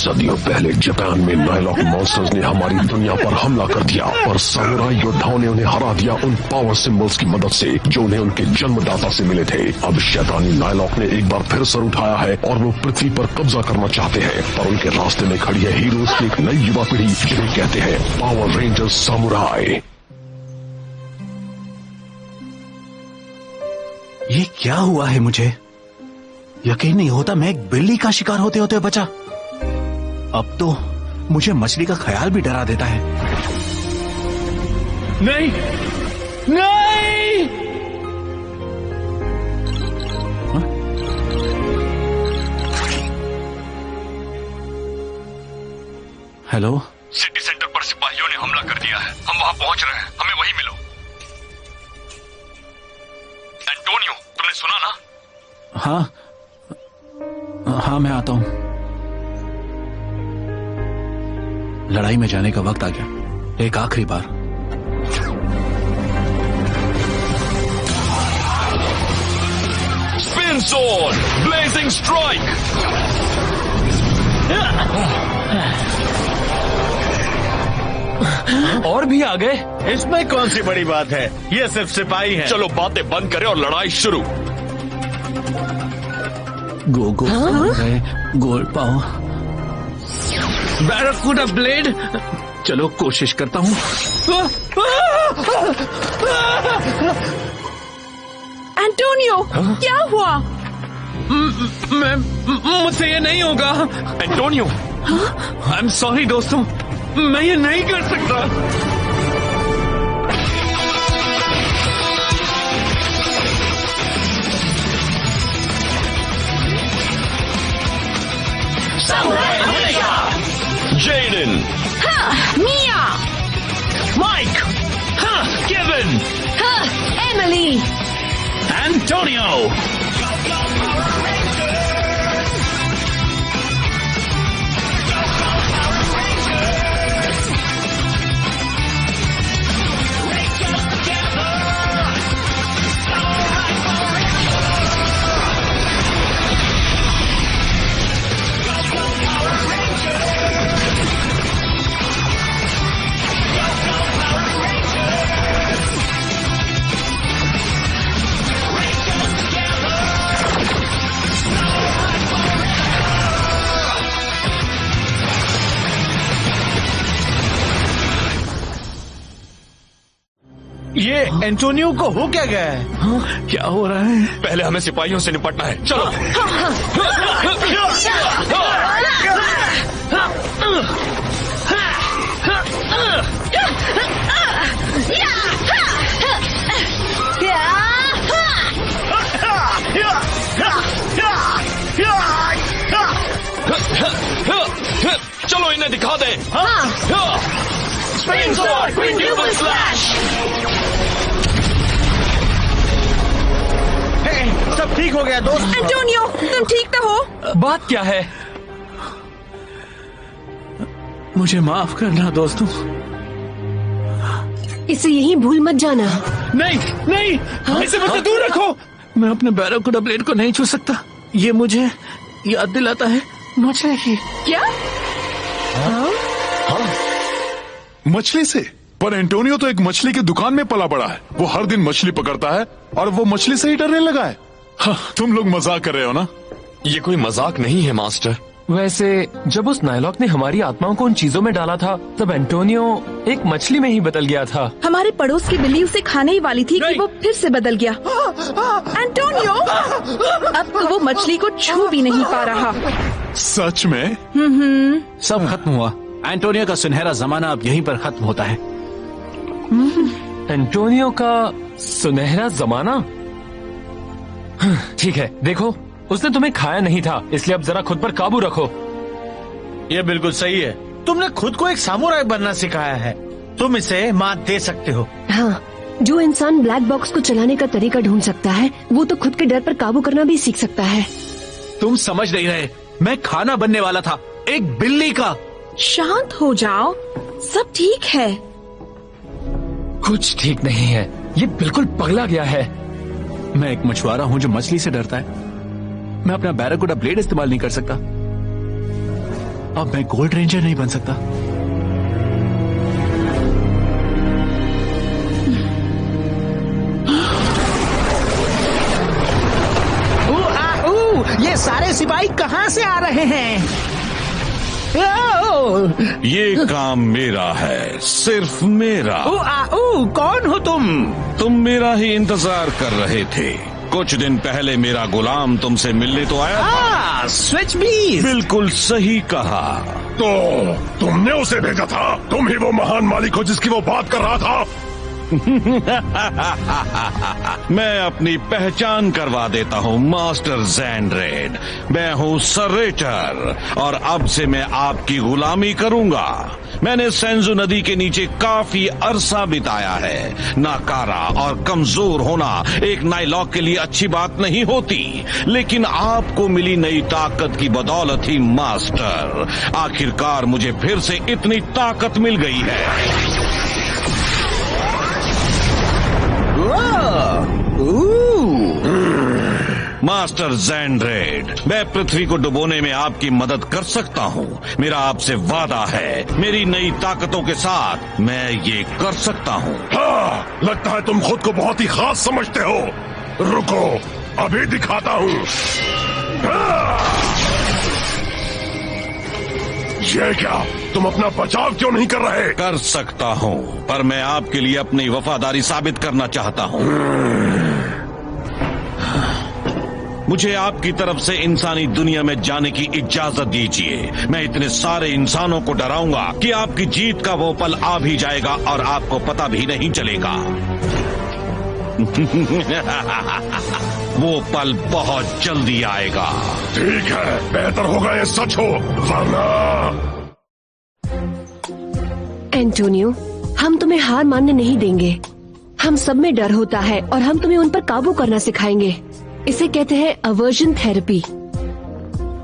सदियों पहले जापान में नाइलॉक मॉन्स्टर्स ने हमारी दुनिया पर हमला कर दिया और सामुराई योद्धाओं ने उन्हें हरा दिया उन पावर सिंबल्स की मदद से जो उन्हें उनके जन्मदाता से मिले थे। अब शैतानी नाइलॉक ने एक बार फिर सर उठाया है और वो पृथ्वी पर कब्जा करना चाहते हैं, पर उनके रास्ते में खड़ी है हीरोज की एक नई युवा पीढ़ी जिन्हें कहते हैं पावर रेंजर्स सामुराई। ये क्या हुआ है? मुझे यकीन नहीं होता मैं एक बिल्ली का शिकार होते होते बचा। अब तो मुझे मछली का ख्याल भी डरा देता है। नहीं नहीं। हाँ? हेलो, सिटी सेंटर पर सिपाहियों ने हमला कर दिया है। हम वहां पहुंच रहे हैं, हमें वहीं मिलो। एंटोनियो, तुमने सुना ना? हाँ हाँ, मैं आता हूं। लड़ाई में जाने का वक्त आ गया, एक आखिरी बार। Spin sword, blazing strike. और भी आ गए? इसमें कौन सी बड़ी बात है, ये सिर्फ सिपाही हैं। चलो बातें बंद करें और लड़ाई शुरू। गो गो गोल पाओ। बैरकूडा ब्लेड। चलो कोशिश करता हूँ। एंटोनियो, क्या हुआ? मुझसे ये नहीं होगा। एंटोनियो, आई एम सॉरी दोस्तों, मैं ये नहीं कर सकता। Jaden, Mia, Mike, Kevin, Emily, Antonio. ये एंटोनियो को हो क्या गया है? हाँ, क्या हो रहा है? पहले हमें सिपाहियों से निपटना है, चलो। चलो इन्हें दिखा दे। Spin Sword, Quintuple Slash! सब ठीक हो गया दोस्त? एंटोनियो, तुम ठीक तो हो? बात क्या है? मुझे माफ करना दोस्तों। इसे यहीं भूल मत जाना। नहीं नहीं, इसे मुझसे दूर रखो। मैं अपने बैरकूडा ब्लेड को नहीं छू सकता। ये मुझे याद दिलाता है मछली की। क्या? मछली से? पर एंटोनियो तो एक मछली की दुकान में पला बड़ा है। वो हर दिन मछली पकड़ता है और वो मछली से ही डरने लगा है। हाँ, तुम लोग मजाक कर रहे हो ना? ये कोई मजाक नहीं है मास्टर। वैसे जब उस नाइलॉक ने हमारी आत्माओं को उन चीजों में डाला था तब एंटोनियो एक मछली में ही बदल गया था। हमारे पड़ोस की बिल्ली उसे खाने ही वाली थी कि वो फिर से बदल गया। एंटोनियो, अब तो वो मछली को छू भी नहीं पा रहा। सच में? सब खत्म हुआ। एंटोनियो का सुनहरा जमाना अब यहीं पर खत्म होता है। एंटोनियो का सुनहरा जमाना? ठीक है, देखो उसने तुम्हें खाया नहीं था, इसलिए अब जरा खुद पर काबू रखो। ये बिल्कुल सही है। तुमने खुद को एक सामुराई बनना सिखाया है। तुम इसे मात दे सकते हो। हाँ, जो इंसान ब्लैक बॉक्स को चलाने का तरीका ढूंढ सकता है वो तो खुद के डर पर काबू करना भी सीख सकता है। तुम समझ नहीं रहे, मैं खाना बनने वाला था, एक बिल्ली का। शांत हो जाओ, सब ठीक है। कुछ ठीक नहीं है, ये बिल्कुल पगला गया है। मैं एक मछुआरा हूँ जो मछली से डरता है। मैं अपना बैरकूडा ब्लेड इस्तेमाल नहीं कर सकता। अब मैं गोल्ड रेंजर नहीं बन सकता। ये सारे सिपाही कहाँ से आ रहे हैं? ये काम मेरा है, सिर्फ मेरा। कौन हो तुम? तुम मेरा ही इंतजार कर रहे थे। कुछ दिन पहले मेरा गुलाम तुमसे मिलने तो आया था। Switch beast. बिल्कुल सही कहा। तो तुमने उसे भेजा था? तुम ही वो महान मालिक हो जिसकी वो बात कर रहा था? मैं अपनी पहचान करवा देता हूँ मास्टर ज़ैंड्रेड। मैं हूँ सरेटर और अब से मैं आपकी गुलामी करूँगा। मैंने सेंजू नदी के नीचे काफी अरसा बिताया है। नाकारा और कमजोर होना एक नाइलॉक के लिए अच्छी बात नहीं होती, लेकिन आपको मिली नई ताकत की बदौलत ही मास्टर, आखिरकार मुझे फिर से इतनी ताकत मिल गई है। मास्टर ज़ैंड्रेड, मैं पृथ्वी को डुबोने में आपकी मदद कर सकता हूँ। मेरा आपसे वादा है, मेरी नई ताकतों के साथ मैं ये कर सकता हूँ। हाँ, लगता है तुम खुद को बहुत ही खास समझते हो। रुको, अभी दिखाता हूँ। ये क्या? तुम अपना बचाव क्यों नहीं कर रहे? कर सकता हूँ, पर मैं आपके लिए अपनी वफादारी साबित करना चाहता हूँ। मुझे आपकी तरफ से इंसानी दुनिया में जाने की इजाजत दीजिए। मैं इतने सारे इंसानों को डराऊंगा कि आपकी जीत का वो पल आ भी जाएगा और आपको पता भी नहीं चलेगा। वो पल बहुत जल्दी आएगा। ठीक है, बेहतर होगा ये सच हो, वरना। एंटोनियो, हम तुम्हें हार मानने नहीं देंगे। हम सब में डर होता है और हम तुम्हें उन पर काबू करना सिखाएंगे। इसे कहते हैं अवर्जन थेरेपी।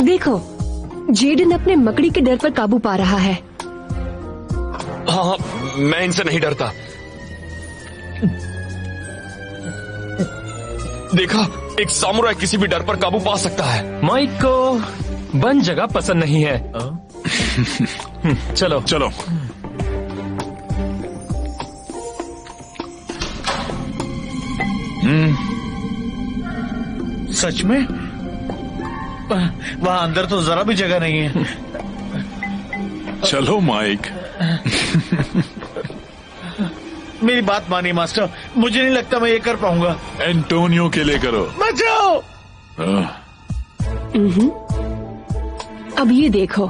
देखो, जेडन अपने मकड़ी के डर पर काबू पा रहा है। हाँ, मैं इनसे नहीं डरता। देखा, एक सामुराई किसी भी डर पर काबू पा सकता है। माइक को बंद जगह पसंद नहीं है। चलो चलो। सच में? वहाँ अंदर तो जरा भी जगह नहीं है। चलो माइक। मेरी बात मानिए मास्टर, मुझे नहीं लगता मैं ये कर पाऊंगा। एंटोनियो के लिए करो। बचाओ। अब ये देखो,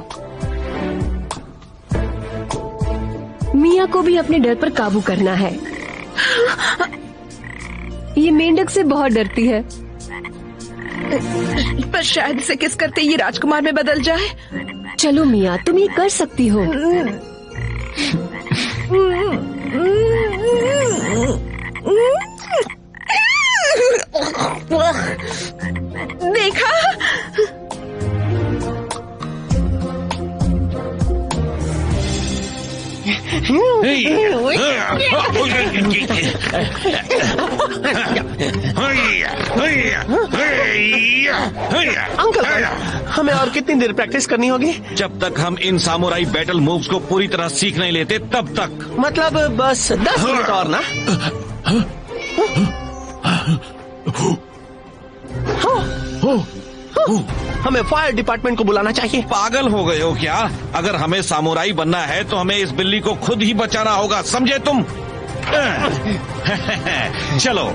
मिया को भी अपने डर पर काबू करना है। ये मेंढक से बहुत डरती है। पर शायद इसे किस करते ये राजकुमार में बदल जाए। चलो मिया, तुम ये कर सकती हो। देखा? अंकल, हमें और कितनी देर प्रैक्टिस करनी होगी? जब तक हम इन सामुराई बैटल मूव्स को पूरी तरह सीख नहीं लेते तब तक। मतलब बस 10 मिनट और ना? हमें फायर डिपार्टमेंट को बुलाना चाहिए। पागल हो गए हो क्या? अगर हमें सामुराई बनना है तो हमें इस बिल्ली को खुद ही बचाना होगा, समझे तुम? चलो।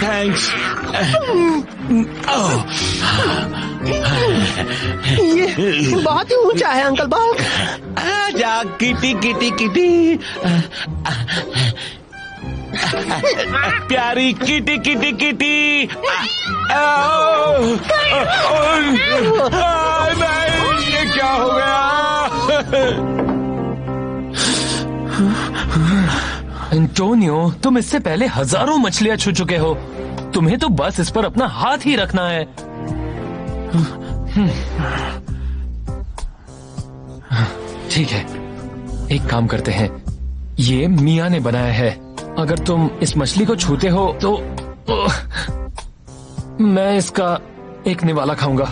थैंक्स। ये बहुत ही ऊंचा है अंकल बाग। आजा किटी किटी किटी, प्यारी किटी किटी किटी। नहीं, ये क्या हो गया? एंटोनियो, तुम इससे पहले हजारों मछलियां छू चुके हो। तुम्हें तो बस इस पर अपना हाथ ही रखना है। ठीक है, एक काम करते हैं, ये मिया ने बनाया है। अगर तुम इस मछली को छूते हो तो मैं इसका एक निवाला खाऊंगा।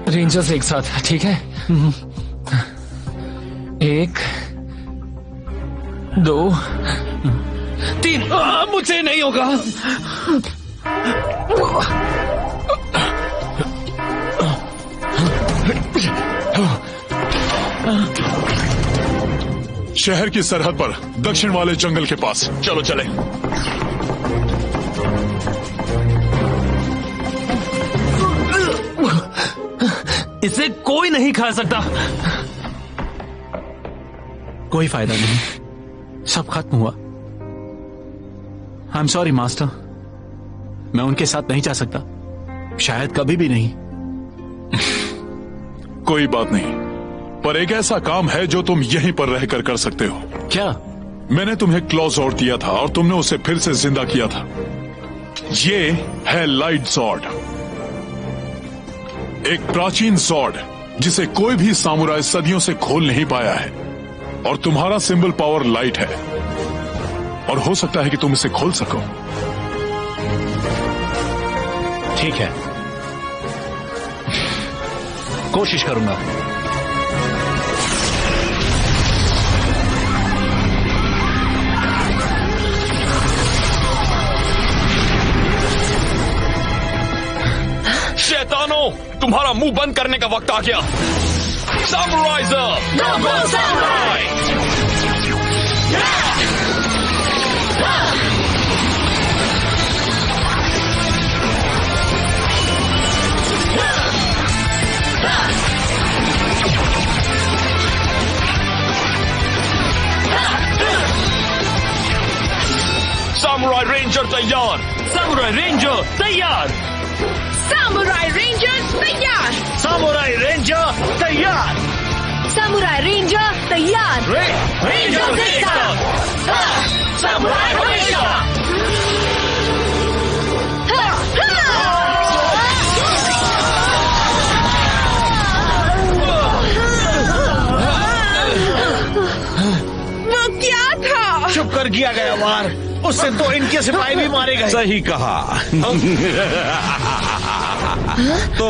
रेंजर्स एक साथ, ठीक है? 1 2 3। मुझसे नहीं होगा। शहर की सरहद पर दक्षिण वाले जंगल के पास। चलो चले। इसे कोई नहीं खा सकता। कोई फायदा नहीं, सब खत्म हुआ। आई एम सॉरी मास्टर, मैं उनके साथ नहीं जा सकता, शायद कभी भी नहीं। कोई बात नहीं, पर एक ऐसा काम है जो तुम यहीं पर रहकर कर सकते हो। क्या? मैंने तुम्हें क्लॉज़ॉर्ड दिया था और तुमने उसे फिर से जिंदा किया था। ये है लाइट सॉर्ड, एक प्राचीन सॉर्ड जिसे कोई भी सामुराई सदियों से खोल नहीं पाया है। और तुम्हारा सिंबल पावर लाइट है, और हो सकता है कि तुम इसे खोल सको। ठीक है, कोशिश करूंगा। शैतानों, तुम्हारा मुंह बंद करने का वक्त आ गया। सामुराइज़र, गो सामुराई! सामुराई रेंजर तैयार! सामुराई रेंजर तैयार! सामुराई रेंजर तैयार! सामुराई रेंजर तैयार! सामुराई रेंजर तैयार! रेंजर तैयार! Samurai ranger! वो क्या था? चुप कर किया गया वार, उससे तो इनके सिपाही भी मारे गए। सही कहा। तो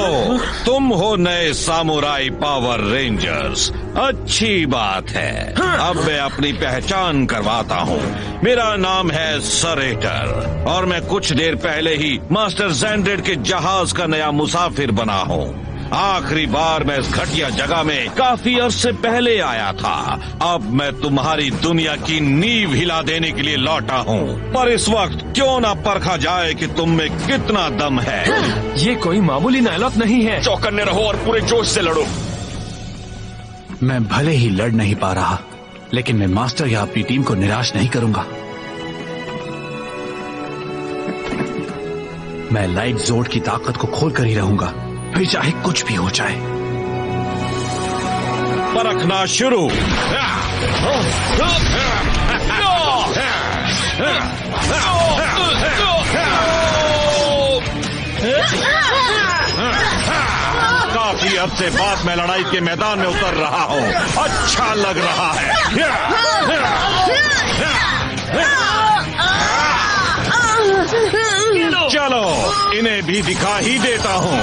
तुम हो नए सामुराई पावर रेंजर्स, अच्छी बात है। अब मैं अपनी पहचान करवाता हूँ। मेरा नाम है सरेटर और मैं कुछ देर पहले ही मास्टर ज़ैंड्रेड के जहाज का नया मुसाफिर बना हूँ। आखिरी बार मैं इस घटिया जगह में काफी अरसे पहले आया था। अब मैं तुम्हारी दुनिया की नींव हिला देने के लिए लौटा हूँ, पर इस वक्त क्यों ना परखा जाए कि तुम में कितना दम है। ये कोई मामूली नायलॉक नहीं है। चौकन्ने रहो और पूरे जोश से लड़ो। मैं भले ही लड़ नहीं पा रहा, लेकिन मैं मास्टर या अपनी टीम को निराश नहीं करूंगा। मैं लाइट ज़ोर्ड की ताकत को खोल कर ही रहूंगा, फिर चाहे कुछ भी हो जाए। परखना शुरू। काफी अरसे बाद मैं लड़ाई के मैदान में उतर रहा हूँ, अच्छा लग रहा है। चलो इन्हें भी दिखा ही देता हूँ।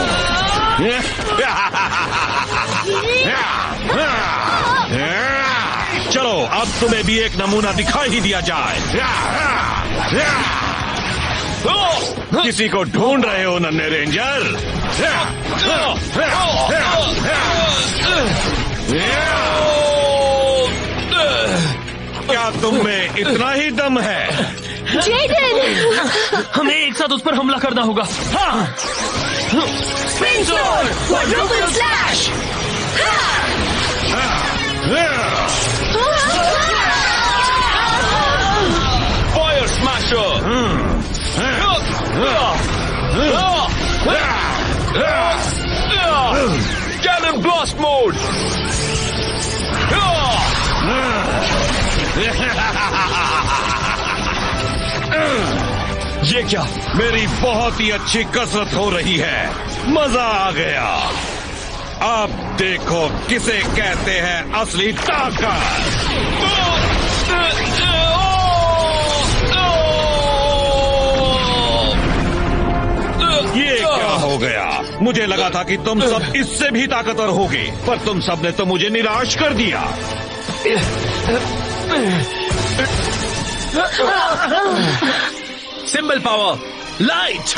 चलो अब तुम्हें भी एक नमूना दिखा ही दिया जाए। किसी को ढूंढ रहे हो नन्हे रेंजर? क्या तुम में इतना ही दम है? जेडन! हमें एक साथ उस पर हमला करना होगा। हाँ। Quadruple slash! Fire smasher! Cannon blast mode! ये क्या? मेरी बहुत ही अच्छी कसरत हो रही है, मजा आ गया। अब देखो किसे कहते हैं असली ताकत। ये क्या हो गया? मुझे लगा था कि तुम सब इससे भी ताकतवर होगे, पर तुम सब ने तो मुझे निराश कर दिया। Symbol power, light.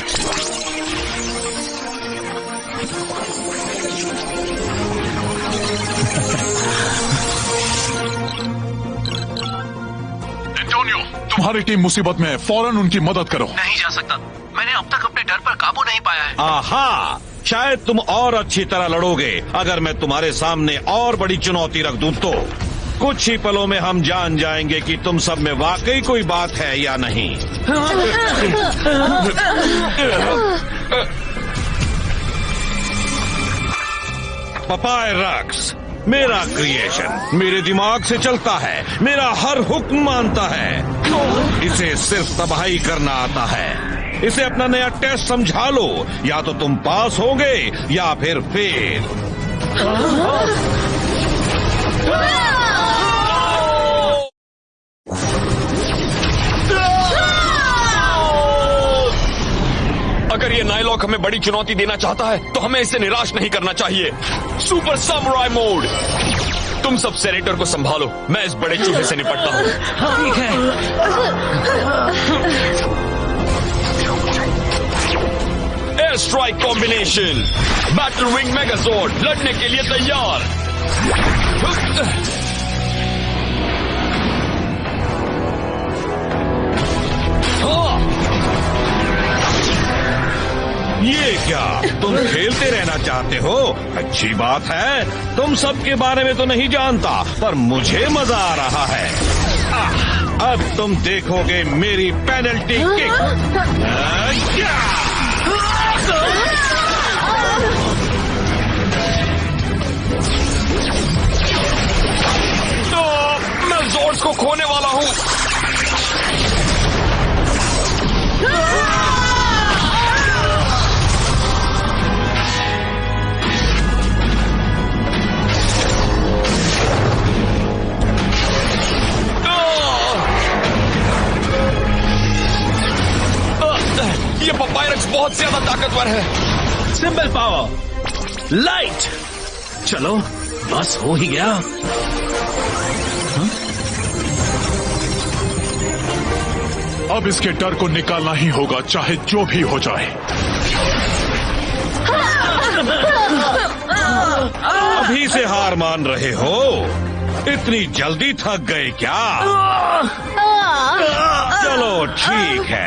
एंटोनियो, तुम्हारी टीम मुसीबत में है, फौरन उनकी मदद करो। नहीं जा सकता, मैंने अब तक अपने डर पर काबू नहीं पाया है। आहा, शायद तुम और अच्छी तरह लड़ोगे अगर मैं तुम्हारे सामने और बड़ी चुनौती रख दूं तो। कुछ ही पलों में हम जान जाएंगे कि तुम सब में वाकई कोई बात है या नहीं। पपाय रक्स मेरा क्रिएशन, मेरे दिमाग से चलता है, मेरा हर हुक्म मानता है। इसे सिर्फ तबाही करना आता है। इसे अपना नया टेस्ट समझा लो, या तो तुम पास होगे या फिर फेल। अगर ये नाइलॉक हमें बड़ी चुनौती देना चाहता है तो हमें इसे निराश नहीं करना चाहिए। Super samurai mode. तुम सब सेरेटर को संभालो, मैं इस बड़े चूहे से निपटता हूँ। ठीक है। Air strike combination, battle wing Megazord, लड़ने के लिए तैयार। ये क्या, तुम खेलते रहना चाहते हो? अच्छी बात है। तुम सबके बारे में तो नहीं जानता, पर मुझे मजा आ रहा है। अब तुम देखोगे मेरी पेनल्टी किक। तो मैं जोर्ड्स को खोने वाला हूँ। ये पपायरक्स बहुत ज्यादा ताकतवर है। Symbol power, light. चलो, बस हो ही गया। अब इसके डर को निकालना ही होगा, चाहे जो भी हो जाए। अभी से हार मान रहे हो? इतनी जल्दी थक गए क्या? चलो ठीक है।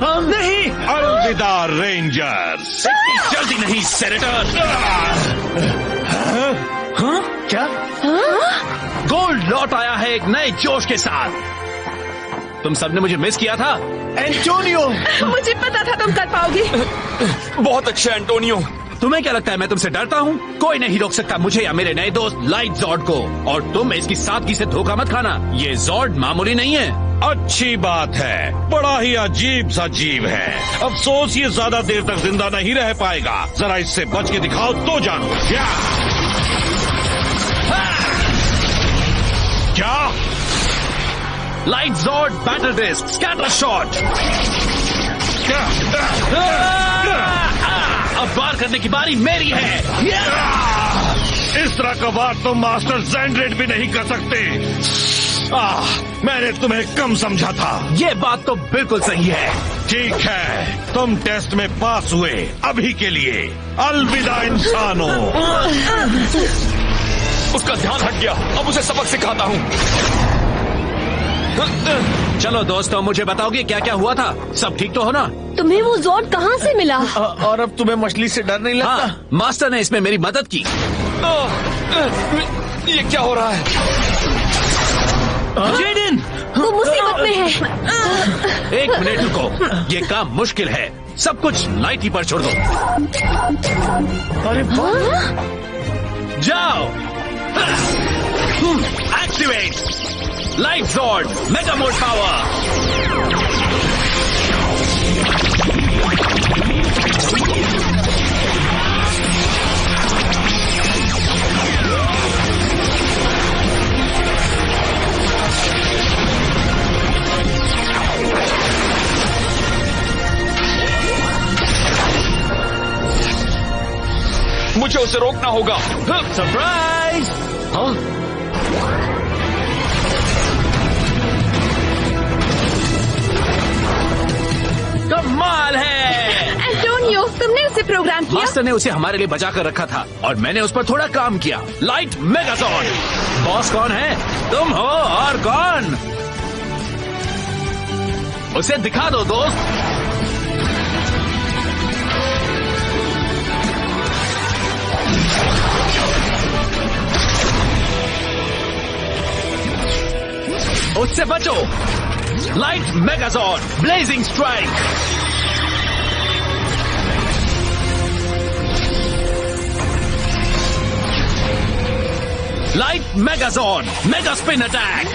नहीं, अलविदा रेंजर्स। इतनी जल्दी नहीं सेनेटर। क्या? गोल्ड लौट आया है एक नए जोश के साथ। तुम सबने मुझे मिस किया था। एंटोनियो, मुझे पता था तुम कर पाओगे। बहुत अच्छा एंटोनियो। तुम्हें क्या लगता है मैं तुमसे डरता हूँ? कोई नहीं रोक सकता मुझे या मेरे नए दोस्त लाइट जॉर्ड को। और तुम इसकी सादगी से धोखा मत खाना, ये जॉर्ड मामूली नहीं है। अच्छी बात है, बड़ा ही अजीब सा जीव है। अफसोस ये ज्यादा देर तक जिंदा नहीं रह पाएगा। जरा इससे बच के दिखाओ तो जानो। क्या? Light zord battle disk scatter shot. अब वार करने की बारी मेरी है। इस तरह का वार तो मास्टर ज़ेंड्रेड भी नहीं कर सकते। मैंने तुम्हें कम समझा था। ये बात तो बिल्कुल सही है। ठीक है, तुम टेस्ट में पास हुए। अभी के लिए अलविदा इंसानों। उसका ध्यान हट गया, अब उसे सबक सिखाता हूँ। चलो दोस्तों, मुझे बताओगे क्या क्या हुआ था? सब ठीक तो हो ना? तुम्हें वो जॉर्ड कहाँ से मिला? और अब तुम्हें मछली से डर नहीं लगता? हाँ, मास्टर ने इसमें मेरी मदद की। ये क्या हो रहा है? जेडिन, वो मुसीबत में है। एक मिनट रुको, ये काम मुश्किल है। सब कुछ लाइट ही पर छोड़ दो। अरे जाओ, activate light zord mega mode power. मुझे उसे रोकना होगा। सरप्राइज! हाँ? कमाल है। एंटोनियो, तुमने उसे प्रोग्राम किया? मास्टर ने उसे हमारे लिए बचा कर रखा था और मैंने उस पर थोड़ा काम किया। लाइट मेगाजॉन। बॉस कौन है? तुम हो। और कौन? उसे दिखा दो दोस्त। उससे बचो। Light Megazord blazing strike. Light Megazord mega spin attack.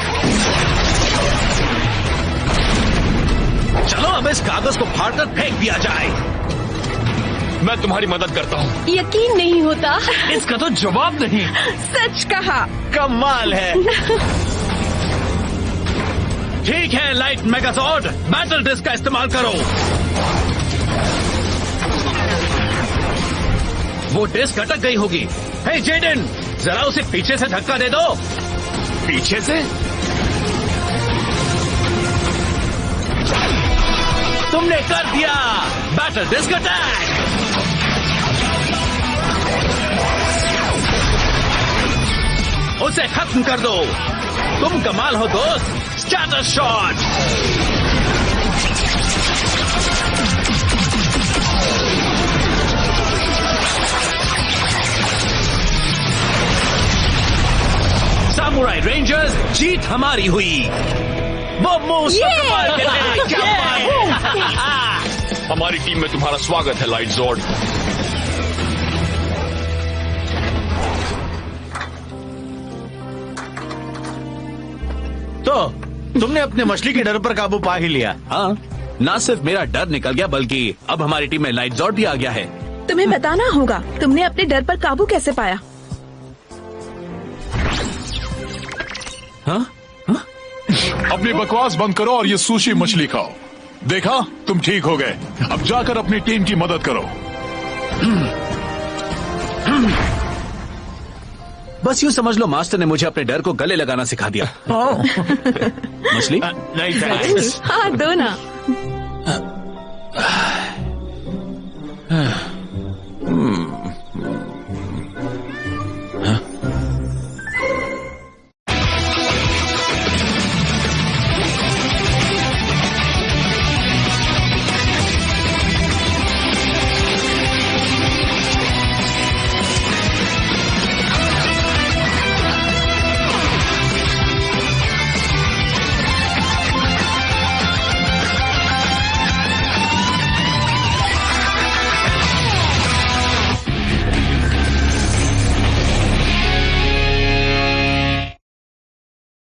चलो अब इस कागज को फाड़कर फेंक दिया जाए। मैं तुम्हारी मदद करता हूँ। यकीन नहीं होता। इसका तो जवाब नहीं। सच कहा। कमाल है। ठीक है लाइट मेगाजॉर्ड, बैटल डिस्क का इस्तेमाल करो। वो डिस्क अटक गई होगी। हे जेडन, जरा उसे पीछे से धक्का दे दो। पीछे से? तुमने कर दिया। Battle disc attack. उसे खत्म कर दो। तुम कमाल हो दोस्त। Scatter shot. सामुराई रेंजर्स, जीत हमारी हुई। वो मोस्ट हमारी टीम में तुम्हारा स्वागत है लाइट जॉर्ड। तो तुमने अपने मछली के डर पर काबू पा ही लिया। हाँ, ना सिर्फ मेरा डर निकल गया बल्कि अब हमारी टीम में लाइट जॉर्ड भी आ गया है। तुम्हें बताना होगा तुमने अपने डर पर काबू कैसे पाया। हाँ? हाँ? अपनी बकवास बंद करो और ये सुशी मछली खाओ। देखा, तुम ठीक हो गए। अब जाकर अपनी टीम की मदद करो। बस यूं समझ लो मास्टर ने मुझे अपने डर को गले लगाना सिखा दिया। मछली? नहीं थैंक्स। हाँ, दो ना।